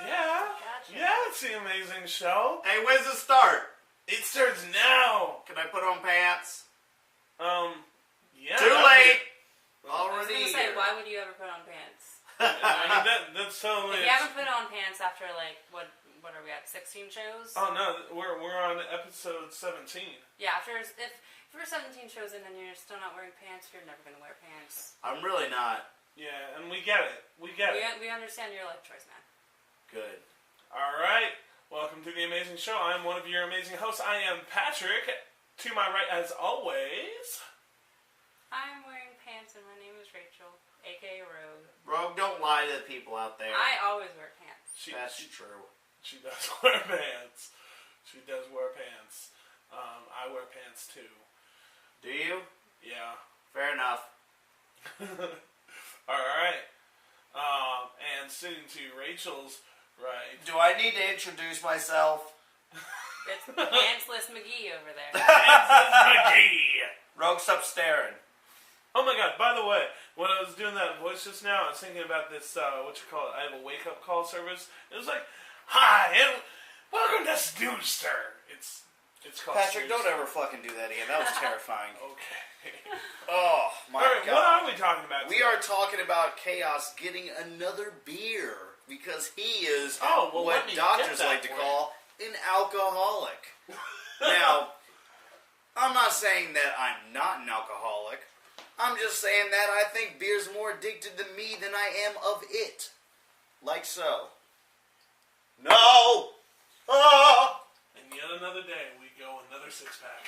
Yeah. Gotcha. Yeah, it's the amazing show. Hey, when's it start? It starts now. Can I put on pants? Yeah. Too late. I was Already gonna say, here. why would you ever put on pants? I mean, that's totally. If you haven't put on pants after like what are we at? 16 shows? Oh no, we're on episode 17. Yeah, if you're 17 shows in and you're still not wearing pants, you're never gonna wear pants. I'm really not. Yeah, and we get it. We get it. We understand your life choice, man. Good. All right. Welcome to the amazing show. I'm one of your amazing hosts. I am Patrick. To my right, as always. I'm wearing pants and my name is Rachel, aka Rogue. Rogue, don't lie to the people out there. I always wear pants. That's true. She does wear pants. She does wear pants. I wear pants too. Do you? Yeah. Fair enough. All right. And sitting to Rachel's right. Do I need to introduce myself? It's Pantsless McGee over there. McGee. Rogue, stop staring. Oh my god, by the way, when I was doing that voice just now, I was thinking about this, I have a wake-up call service. It was like, hi, and welcome to Snooster. It's called Patrick, Snooster. don't ever fucking do that again. That was terrifying. Okay. Oh, my Alright, God. what are we talking about We today? are talking about Chaos getting another beer because he is let what me doctors get that like to for you. call an alcoholic. Now, I'm not saying that I'm not an alcoholic. I'm just saying that I think beer's more addicted to me than I am of it. Like so. No! Ah! And yet another day, we go another six-pack.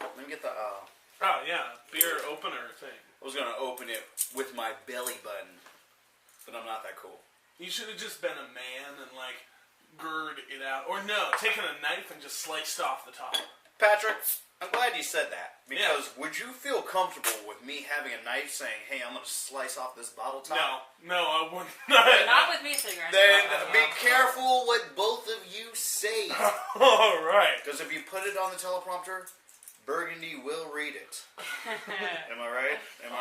Let me get the, Oh, yeah, beer opener thing. I was going to open it with my belly button, but I'm not that cool. You should have just been a man and, gird it out. Or no, taken a knife and just sliced off the top. Patrick, I'm glad you said that, because would you feel comfortable with me having a knife saying, hey, I'm going to slice off this bottle top? No, I wouldn't. Not with me, cigarettes. Then be careful what both of you say. All right. Because if you put it on the teleprompter, Burgundy will read it. Am I right? Am I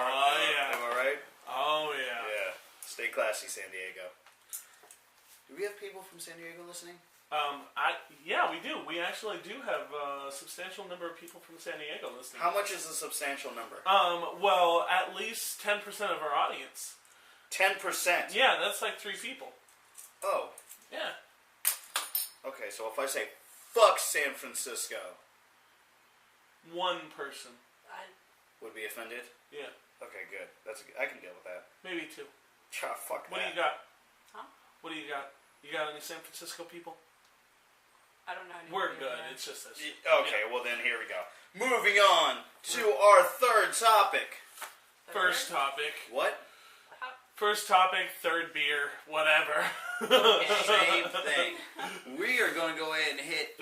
right? Oh, yeah. Yeah. Stay classy, San Diego. Do we have people from San Diego listening? Yeah, we do. We actually do have a substantial number of people from San Diego listening. How much is a substantial number? Well, at least 10% of our audience. 10%? Yeah, that's like 3 people. Oh. Yeah. Okay, so if I say, fuck San Francisco, 1 person. would be offended? Yeah. Okay, good. I can deal with that. Maybe 2. Fuck What do that. you got? Huh? What do you got? You got any San Francisco people? I don't know. We're good. It's just this. Okay, well then here we go. Moving on to our third topic. First topic. What? First topic, third beer, whatever. Same thing. We are going to go ahead and hit...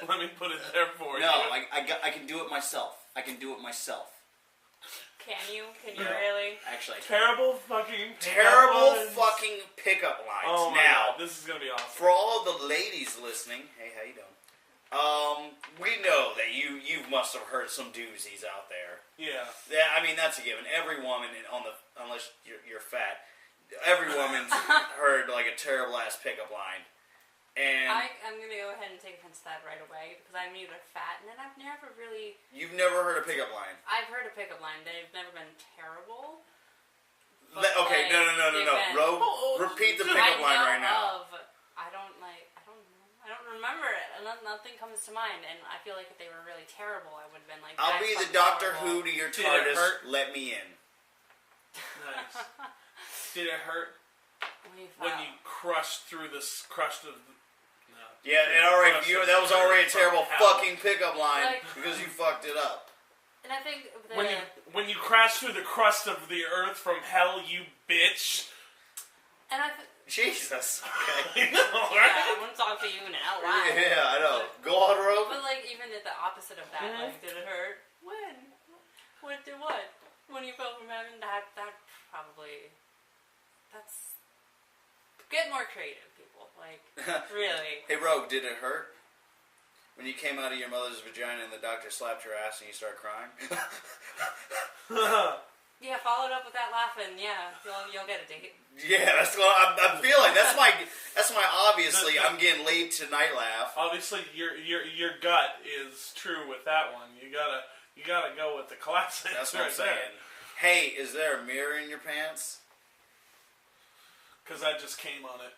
Let me put it there for you. No, I can do it myself. I can do it myself. Can you? Can you really? Actually, I can't. Terrible fucking Terrible lines. fucking pickup lines. Oh my Now, God, this is gonna be awesome. for all of the ladies listening, hey, how you doing? We know that you must have heard some doozies out there. Yeah. Yeah, I mean that's a given. Every woman unless you're fat, every woman's heard like a terrible ass pickup line. And I'm going to go ahead and take offense to that right away because I'm either fat and then I've never really... you've never heard a pickup line. I've heard a pickup line. They've never been terrible. Okay, no. Repeat the pickup line right now. I don't remember it. Nothing comes to mind, and I feel like if they were really terrible, I would have been like, I'll be the Doctor Who to your Did it TARDIS. hurt? Let me in. Nice. Did it hurt when you crushed through this crust of? No. Yeah, that was already a terrible Hell. fucking pickup line because you fucked it up. And I think When you crash through the crust of the earth from hell, you bitch. And Jesus. Okay. I know, yeah, right? I want to talk to you out loud. Yeah, I know. Go on, Rogue. But even at the opposite of that, did it hurt? When? What did what? When you fell from heaven? That probably. That's. Get more creative, people. Really. Hey, Rogue, did it hurt? When you came out of your mother's vagina and the doctor slapped your ass and you started crying? Yeah, followed up with that laughing. Yeah, you'll get a date. Yeah, that's what I'm feeling. That's my obviously I'm getting laid tonight laugh. Obviously, your gut is true with that one. You gotta go with the classic. That's what I'm saying. Hey, is there a mirror in your pants? Because I just came on it.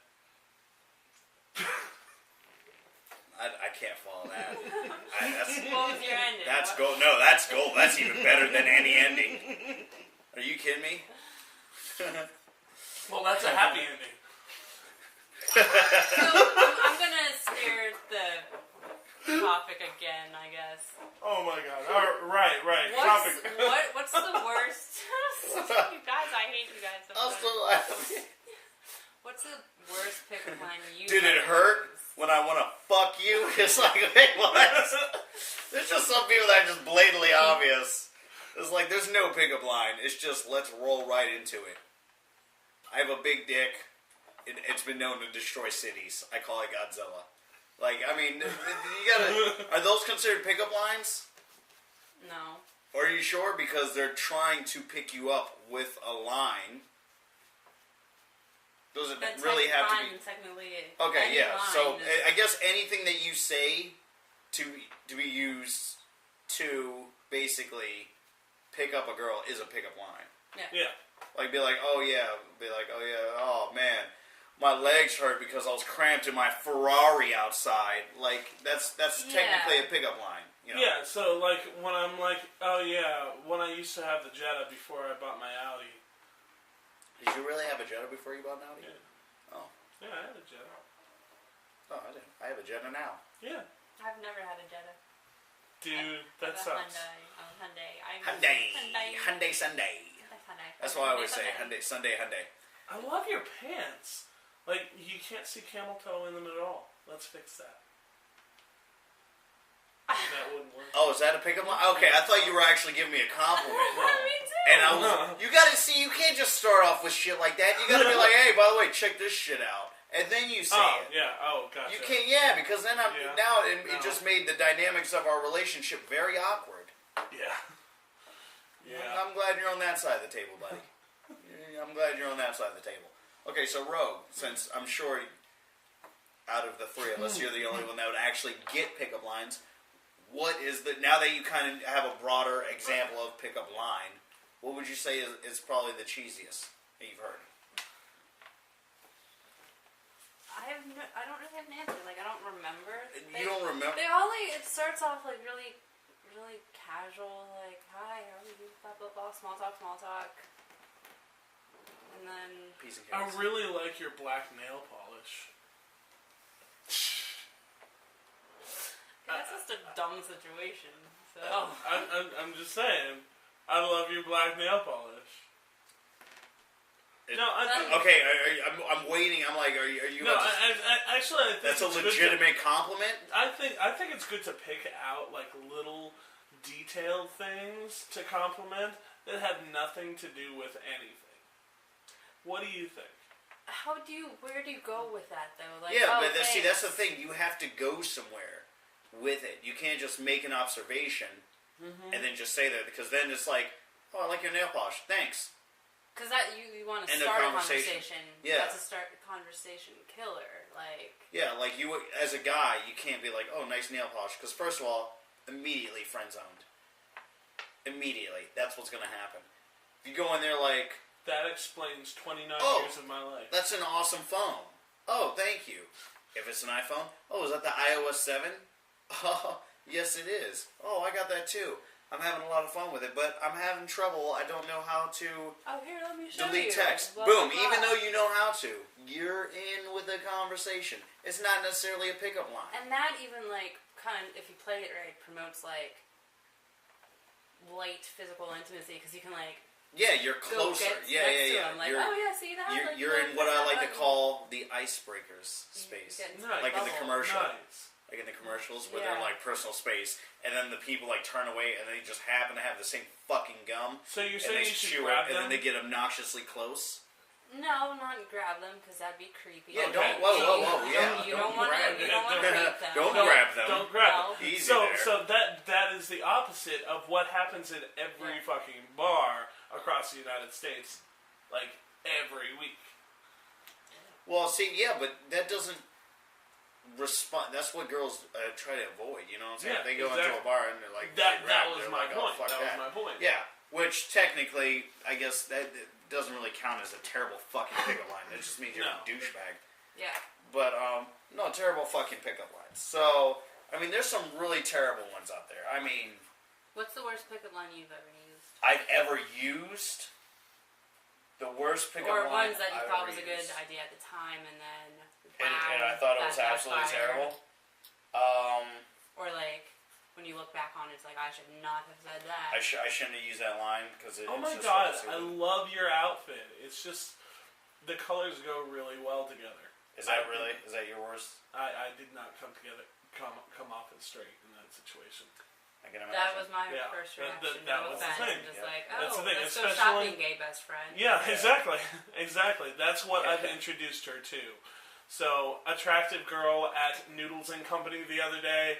I can't follow that. What was your ending? That's gold. No, that's gold. That's even better than any ending. Are you kidding me? Well, that's a happy ending. So I'm gonna steer the topic again, I guess. Oh my god! Right. What's the worst? You guys, I hate you guys so much. What's the worst pickup line you? Did it hurt when I want to fuck you? It's like, wait, what? There's just some people that are just blatantly obvious. It's like there's no pickup line. It's just let's roll right into it. I have a big dick. It's been known to destroy cities. I call it Godzilla. Like, I mean, you gotta. Are those considered pickup lines? No. Are you sure? Because they're trying to pick you up with a line. Does it really have to be? Technically, okay, yeah. So is... I guess anything that you say to be used to basically pick up a girl is a pickup line. Yeah. Like, be like, oh yeah, oh man, my legs hurt because I was cramped in my Ferrari outside. Like, that's technically a pickup line. You know? Yeah, so like when I'm like, oh yeah, when I used to have the Jetta before I bought my Audi. Did you really have a Jetta before you bought an Audi? Yeah. Oh. Yeah, I had a Jetta. Oh, I didn't. I have a Jetta now. Yeah. I've never had a Jetta. Dude, that sucks. Hyundai Sunday. That's why I always say Hyundai Sunday. I love your pants. Like, you can't see camel toe in them at all. Let's fix that. That wouldn't work. Oh, is that a pickup line? Okay, I thought you were actually giving me a compliment. Me too. And I was, you gotta see, you can't just start off with shit like that. You gotta be like, hey, by the way, check this shit out. And then you say it. Yeah, gotcha. You can't, because then it just made the dynamics of our relationship very awkward. Yeah. I'm glad you're on that side of the table, buddy. I'm glad you're on that side of the table. Okay, so Rogue, since I'm sure out of the three of us, you're the only one that would actually get pickup lines. What is now that you kind of have a broader example of pickup line, what would you say is probably the cheesiest that you've heard? I don't really have an answer. Like, I don't remember. You don't remember? It starts off like really, really casual. Like, hi, how are you? Blah blah blah. Small talk. And then. Piece of I cake. really like your black nail polish. That's just a dumb situation. So. I'm just saying. I love your black nail polish. Okay, I'm waiting. I'm like, are you? No, actually, I think that's a legitimate compliment. I think it's good to pick out like little detailed things to compliment that have nothing to do with anything. What do you think? Where do you go with that though? Like, but see, that's the thing. You have to go somewhere with it. You can't just make an observation and then just say that, because then it's like, oh, I like your nail polish. Thanks. Because that you want to start a conversation. Yeah. That's a conversation killer. Like. Yeah, like you as a guy, you can't be like, oh, nice nail polish. Because first of all, immediately friend zoned. Immediately, that's what's going to happen. If you go in there like. That explains 29 years of my life. That's an awesome phone. Oh, thank you. If it's an iPhone, oh, is that the iOS 7? Oh, yes, it is. Oh, I got that too. I'm having a lot of fun with it, but I'm having trouble. I don't know how to let me show delete you. text. Blah, Boom. blah, blah. Even though you know how to, you're in with the conversation. It's not necessarily a pickup line. And that even, like, kind of, if you play it right, promotes, like, light physical intimacy, because you can, like, yeah, you're closer. Yeah. Like, see that? You're in what I like to call the icebreakers space. Like in the commercial. Nice. Like in the commercials where they're like personal space, and then the people like turn away, and they just happen to have the same fucking gum. So you're saying you should chew grab it, them? and then they get obnoxiously close. No, not grab them, because that'd be creepy. Yeah, don't. Whoa, yeah. You don't want to rape them. Don't grab them. Don't grab them. Easy so there. So that is the opposite of what happens in every fucking bar across the United States, like, every week. Well, see, yeah, but that doesn't respond. That's what girls try to avoid, you know what I'm saying? Yeah, They go into a bar and they're like, that grab, was they're my like, point. Oh, fuck That was my point. Yeah, which technically, I guess that doesn't really count as a terrible fucking pickup line. That just means you're a douchebag. Yeah. But, no, terrible fucking pickup lines. So, I mean, there's some really terrible ones out there. I mean... What's the worst pickup line you've ever used? I've ever used? The worst pickup line or ones that you I've thought ever was a good used. idea at the time, and then... And I thought it was absolutely terrible. Or, like, when you look back on it, it's like, I should not have said that. I shouldn't have used that line, because Oh my god, I love your outfit. It's just... The colors go really well together. Is that really? Is that your worst? I did not come off as straight in that situation. I can imagine. That was my Yeah, first that reaction. was the thing. Just Yeah. like, That's the thing, let's go especially- shopping, gay best friend. Yeah, exactly. Exactly. That's what I've introduced her to. So, attractive girl at Noodles and Company the other day.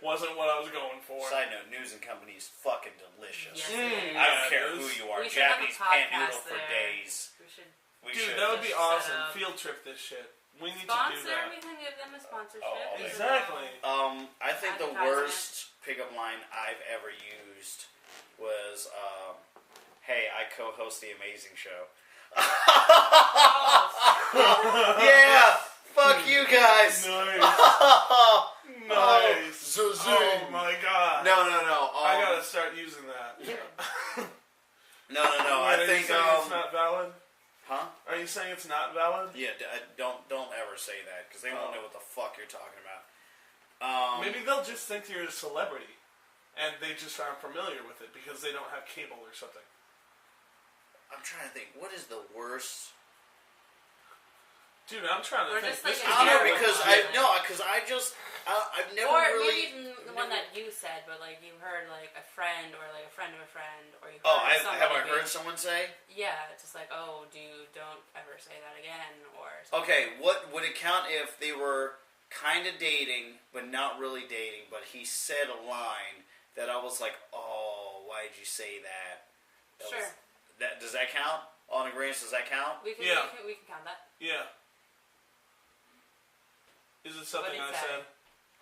Wasn't what I was going for. Side note, News and Company is fucking delicious. Yes, Mm. it is. I don't care who you are. We should have a Japanese pan podcast noodle for there. days. We should We Dude, should. that would be Just awesome. set up. Field trip this shit. We need sponsor. to do that. We can give them a sponsorship. Oh, These are Exactly. I think the Advertisement. worst pickup line I've ever used was, hey, I co-host The Amazing Show. Yeah! Fuck you guys! Nice. Oh, Oh my god. No. I gotta start using that. No. Wait, I are think, you saying it's not valid? huh? Are you saying it's not valid? Yeah, don't ever say that, because they won't know what the fuck you're talking about. Maybe they'll just think you're a celebrity, and they just aren't familiar with it because they don't have cable or something. I'm trying to think, what is the worst? Dude, I'm trying to Or think. just like This a is I don't know, general because comment. I've never Or really... maybe the one that you said, but like you heard like a friend or like a friend of a friend, or you heard Oh, somebody have I being- heard someone say? Yeah, it's just like, oh, don't ever say that again, or something. Okay, what would it count if they were kind of dating, but not really dating, but he said a line that I was like, oh, why did you say that? Sure. Does that count? On agreement, does that count? We can, Yeah. we can count that. Yeah. Is it something What'd I he say? said?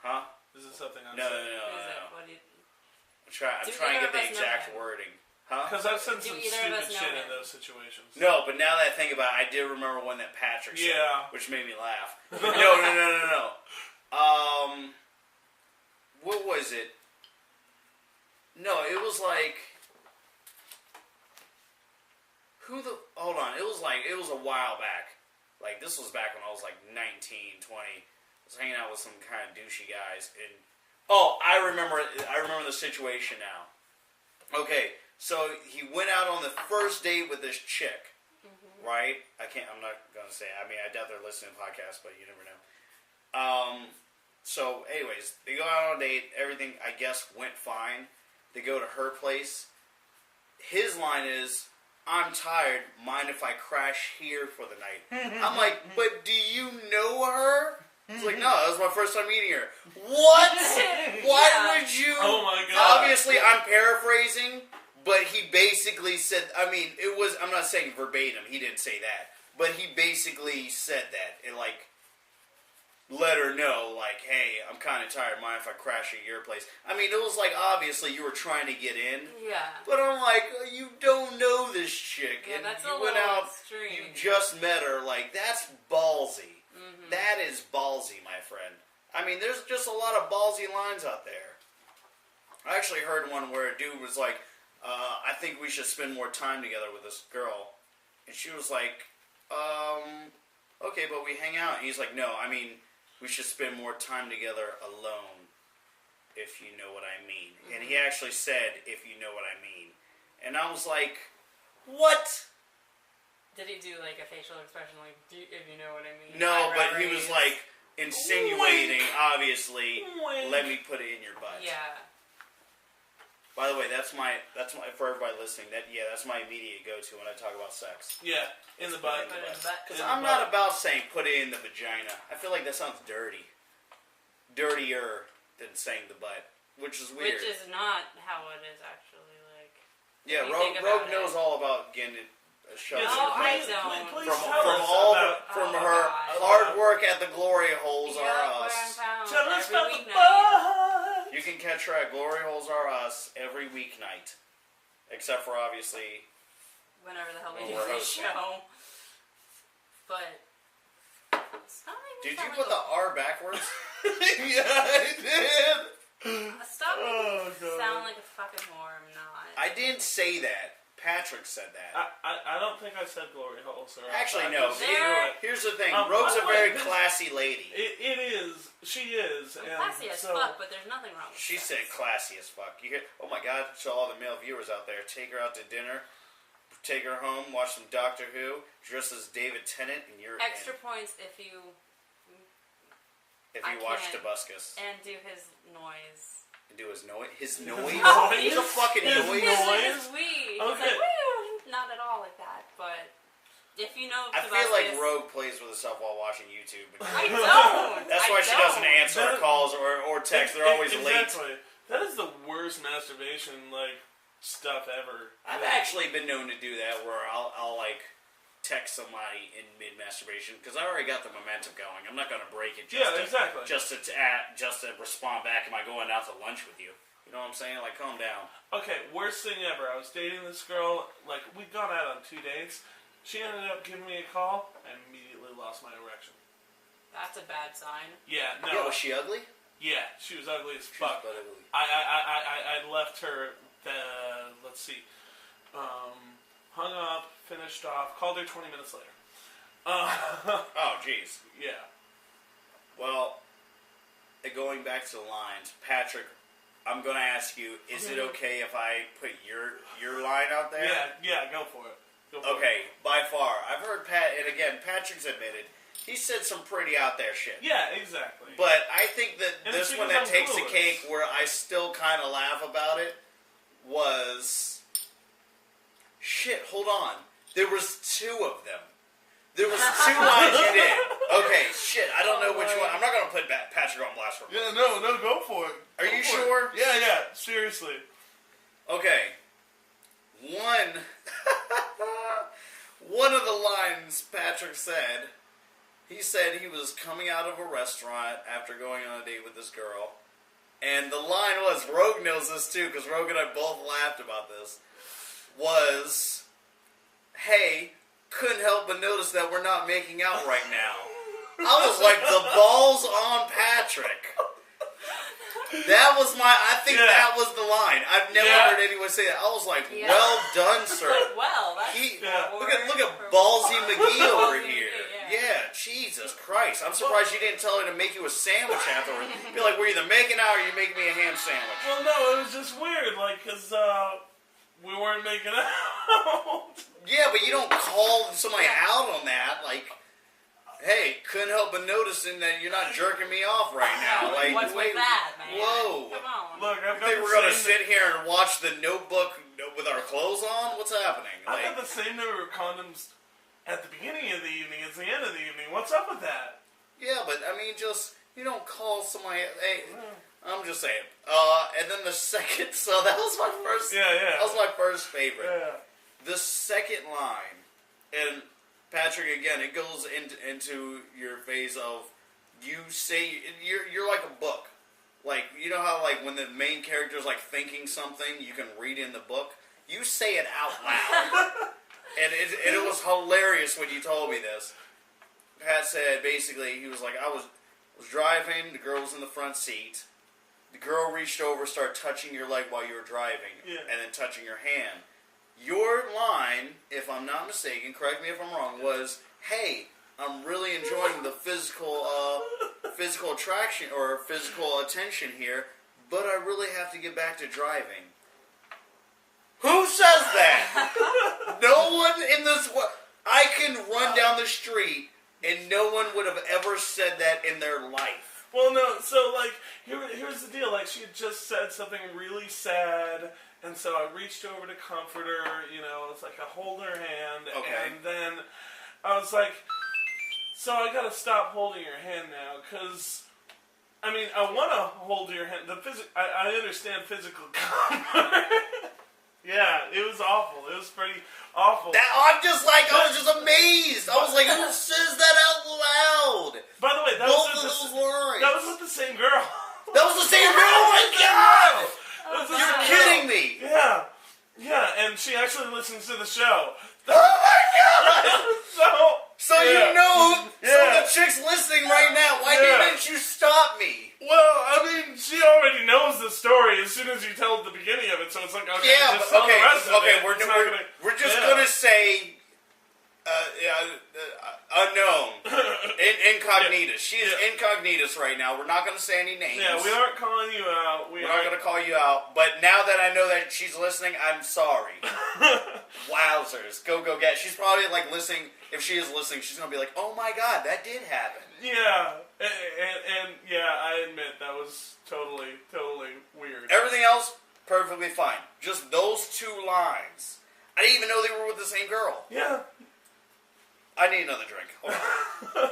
Huh? Is it something I No. said? What is it? What do you, I'm trying Do to get either the of us know exact him? wording. Huh? Because I've said Do some either of stupid us know shit in him? those situations. No, but now that I think about it, I did remember one that Patrick said, Yeah. which made me laugh. No. What was it? No, it was like... Hold on, it was a while back. Like, this was back when I was like 19, 20. I was hanging out with some kind of douchey guys, and... Oh, I remember the situation now. Okay, so he went out on the first date with this chick, right? I'm not gonna say, I mean, I doubt they're listening to podcasts, but you never know. So anyways, they go out on a date, everything, I guess, went fine. They go to her place. His line is, I'm tired, mind if I crash here for the night? I'm like, but do you know her? He's like, no, that was my first time meeting her. What? Why Yeah. would you? Oh my god. Obviously, I'm paraphrasing, but he basically said, I mean, I'm not saying verbatim, he didn't say that, but he basically said that, and like, let her know, like, hey, I'm kind of tired, mind if I crash at your place? I mean, it was like, obviously, you were trying to get in, yeah. but I'm like, you don't know this chick, Yeah, and that's you a went little out, extreme. you just met her, like, that's ballsy. Mm-hmm. That is ballsy, my friend. I mean, there's just a lot of ballsy lines out there. I actually heard one where a dude was like, I think we should spend more time together with this girl. And she was like, okay, but we hang out. And he's like, no, I mean, we should spend more time together alone, if you know what I mean. And he actually said, if you know what I mean. And I was like, what? Did he do like a facial expression, like, if you know what I mean? No, Eyebrow but he was raise? like insinuating, obviously, Wink. let me put it in your butt. Yeah. By the way, that's my for everybody listening. That's my immediate go-to when I talk about sex. Yeah, in the butt. Put it in the butt. Because In the I'm butt. not about saying put it in the vagina. I feel like that sounds dirty. Dirtier than saying the butt. which is weird. Which is not how it is actually. Like, yeah, if you think Rogue about knows it. all about getting it shoved No, in your I face. don't. Please From tell us all about... from Oh, her God. hard work at the Glory Holes Yep, Are where Us. I'm found Tell us every about the weeknight. You can catch her at Glory Holes Are Us every weeknight, except for obviously. Whenever the hell we Well, do we're this hosting. show. But it's not even Did you sound put like the R backwards? Yeah, I did. Stop making me God. sound like a fucking whore. I'm not. I didn't say that. Patrick said that. I don't think I said glory hole, sir. Actually, I no. just There- knew it. Here's the thing. By Rogue's the a way, very this- classy lady. It is. She is. I'm And classy as so, fuck, but there's nothing wrong with She sex. said classy as fuck. You hear? Oh my God! To all the male viewers out there, take her out to dinner, take her home, watch some Doctor Who, dress as David Tennant, and you're Extra in. points if you If I you watch can't. Tobuscus and do his noise. and do his noise, Noise? He's a fucking His noise. noise? His wee. Okay. He's like, woo! Not at all like that, but if you know I feel like Tobuscus- Rogue plays with herself while watching YouTube. I don't. That's I why she don't. doesn't answer our That- calls or texts. They're always late. Exactly. That is the worst masturbation stuff ever. I've actually been known to do that where I'll like text somebody in mid masturbation because I already got the momentum going. I'm not gonna break it. Exactly. Just to respond back. Am I going out to lunch with you? You know what I'm saying? Like, calm down. Okay, worst thing ever. I was dating this girl. We'd gone out on 2 dates. She ended up giving me a call. I immediately lost my erection. That's a bad sign. Yeah, no. Yeah, was she ugly? Yeah, she was ugly as She was fuck. butt ugly. I left her. Let's see. Hung up, finished off, called her 20 minutes later. Oh, jeez. Yeah. Well, going back to the lines, Patrick, I'm gonna ask you: is it okay if I put your line out there? Yeah, go for it. Go for it. Okay, by far, I've heard and again, Patrick's admitted he said some pretty out there shit. Yeah, exactly. But I think that And this it's one because that I'm takes the clueless. cake, where I still kind of laugh about it, was shit. Hold on, there was 2 of them. There was 2 lines you did. Okay, shit. I don't know which one. I'm not gonna put Patrick on blast for. Yeah, no, go for it. Are Go you for sure? it. Yeah, seriously. Okay. One of the lines Patrick said, he said he was coming out of a restaurant after going on a date with this girl. And the line was, Rogue knows this too, because Rogue and I both laughed about this, was, hey, couldn't help but notice that we're not making out right now. I was like, the ball's on Patrick. That was that was the line. I've never heard anyone say that. I was like, Yeah. well done, sir. Well, that's Look at Ballsy McGee over Ballsy here. McGee, Yeah, Jesus Christ. I'm surprised you didn't tell her to make you a sandwich afterwards. Be like, we're either making out or you're making me a ham sandwich. Well, no, it was just weird, because we weren't making out. Yeah, but you don't call somebody out on that. Like, hey, couldn't help but noticing that you're not jerking me off right now. Like, What's wait, with that, man? whoa. Come on. Look, I've You got think the we're gonna same. sit here and watch The Notebook with our clothes on? What's happening? I've got the same number of condoms at the beginning of the evening as the end of the evening. What's up with that? Yeah, but I mean, you don't call somebody. Hey, I'm just saying. And then the second, so that was my first. Yeah. That was my first favorite. Yeah. The second line, and Patrick, again, it goes into your phase of you say you're like a book. Like, you know how like when the main character's like thinking something, you can read in the book. You say it out loud, and it was hilarious when you told me this. Pat said basically he was like, I was driving, the girl was in the front seat. The girl reached over, started touching your leg while you were driving, and then touching your hand. Your line, if I'm not mistaken, correct me if I'm wrong, was, hey, I'm really enjoying the physical attraction or physical attention here, but I really have to get back to driving. Who says that? No one in this world. I can run down the street and no one would have ever said that in their life. Well, no, so, here's the deal. She had just said something really sad, and so I reached over to comfort her, it's like I hold her hand, Okay. and then I was like, so I gotta stop holding your hand now, because I mean, I want to hold your hand. I understand physical comfort. Yeah, it was awful. It was pretty awful. I was just amazed. I was like, who says that out loud? By the way, that Both was of those lines. that was with the same girl. That was the same girl? Oh my god! It was the You're same kidding girl. me. Yeah, and she actually listens to the show. Oh my god! So yeah. you know, so Yeah. the chick's listening right now. Why Yeah. didn't you stop me? Well, I mean, she already knows the story as soon as you tell the beginning of it, so it's like, okay, Yeah, just but, tell the rest of it. we're It's not gonna- we're just yeah. gonna say unknown, incognitus. She is incognitus right now. We're not gonna say any names. Yeah, we aren't calling you out. We're not gonna call you out. But now that I know that she's listening, I'm sorry. Wowzers, go get. She's probably like listening. If she is listening, she's gonna be like, "Oh my god, that did happen." Yeah, and yeah, I admit that was totally weird. Everything else, perfectly fine. Just those 2 lines. I didn't even know they were with the same girl. Yeah. I need another drink. Hold on.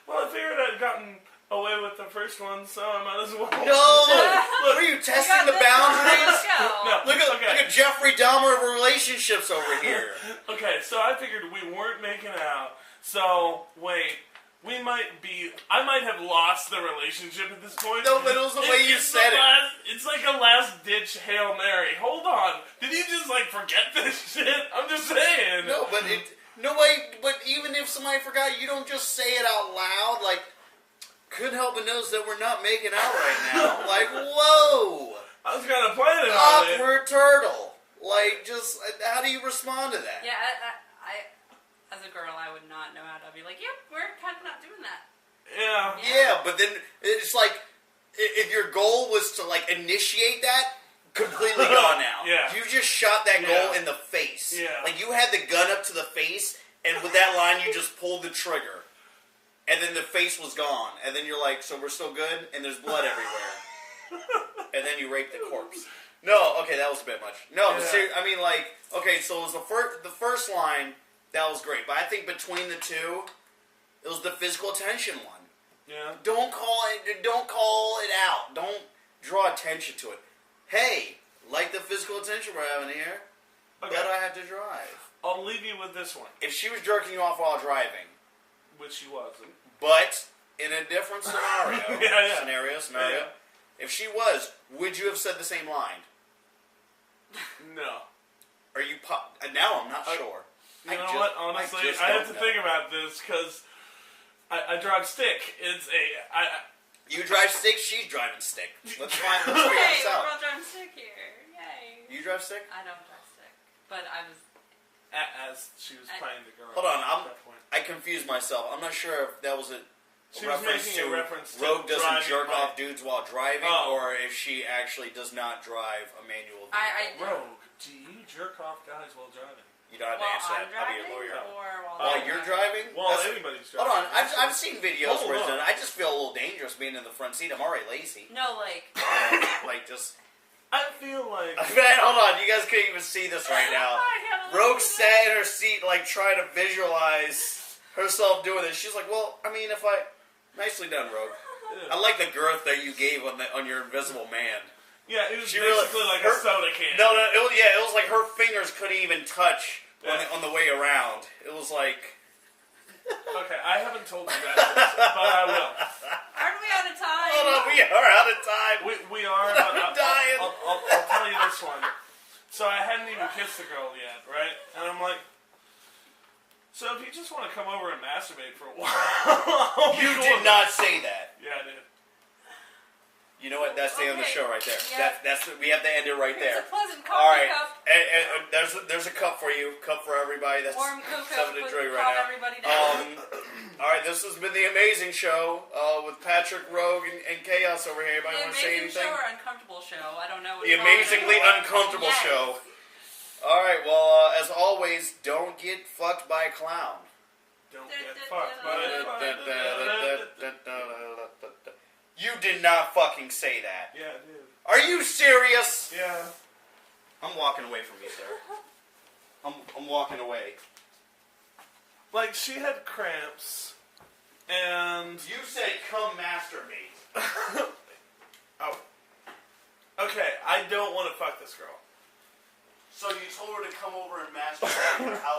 Well, I figured I'd gotten away with the first one, so I might as well. No! Look, are you testing the boundaries? No, Look at Jeffrey Dahmer of relationships over here. Okay, so I figured we weren't making out. So wait, I might have lost the relationship at this point. No, but it was the way you said it. It's like a last-ditch Hail Mary. Hold on. Did you just, forget this shit? I'm just saying. No, but but even if somebody forgot, you don't just say it out loud. Like, couldn't help but notice that we're not making out right now. Like, whoa. I was kind of planning on it. Awkward turtle. Like, just, how do you respond to that? Yeah, I as a girl, I would not know how to be like, yep, we're kind of not doing that. Yeah. Yeah, but then it's like, if your goal was to, initiate that, completely gone now. Yeah. You just shot that goal in the face. Yeah. Like, you had the gun up to the face, and with that line, you just pulled the trigger. And then the face was gone. And then you're like, so we're still good? And there's blood everywhere. And then you rape the corpse. No, okay, that was a bit much. No, but I mean, okay, so it was the first line, that was great. But I think between the 2, it was the physical attention one. Yeah. Don't call it out. Don't draw attention to it. Hey, like the physical attention we're having here, Okay. but I had to drive. I'll leave you with this one, If she was jerking you off while driving, which she wasn't. but in a different scenario, Yeah. scenario, Yeah. if she was, would you have said the same line? No. Are you? Now I'm not sure. You know what? Honestly, I have to think about this because I drive stick. You drive stick, she's driving stick. Let's figure Hey, this we're out. all driving stick here. Yay. You drive stick? I don't drive stick, but I was. As she was playing the girl. Hold on, at that point. I confused myself. I'm not sure if that was She was making a reference to Rogue doesn't driving jerk my- off dudes while driving, Oh. or if she actually does not drive a manual vehicle. Rogue, do you jerk off guys while driving? You don't have to While answer I'm that. I'll be driving, a lawyer. or while While I'm you're driving? driving? Well, That's- anybody's driving. Hold on, I've seen videos Hold where it's on. done. I just feel a little dangerous being in the front seat. I'm already lazy. No, like. Just... I feel like... Man, hold on, you guys couldn't even see this right now. I have a Rogue little- sat in her seat, trying to visualize herself doing this. She's like, well, I mean, if I... Nicely done, Rogue. I like the girth that you gave on your invisible man. Yeah, it was She basically really- like her- a soda can. No, it was like her fingers couldn't even touch Yeah. on the way around. It was like... Okay, I haven't told you that, but I will. Aren't we out of time? Hold on, we are out of time. We are, but I'm dying. I'll tell you this one. So I hadn't even kissed the girl yet, right? And I'm like, so if you just want to come over and masturbate for a while, I'll be You cool did with not say that. it. Yeah, I did. You know what? That's the end of the Okay. show right there. Yeah. We have to end it right Here's there. a pleasant All coffee right, cup. and there's a cup for you, cup for everybody. That's Warm cocoa. something to drink Calm right now. everybody down. All right, this has been the amazing show with Patrick, Rogue, and Chaos over here. Anybody The want to say amazing anything? show or uncomfortable show? I don't know. The amazingly uncomfortable Yes. show. All right, well, as always, don't get fucked by a clown. Don't get fucked by it. You did not fucking say that. Yeah, I did. Are you serious? Yeah. I'm walking away from you, sir. I'm walking away. Like, she had cramps, and... You said come masturbate. don't want to fuck this girl. So you told her to come over and masturbate in your house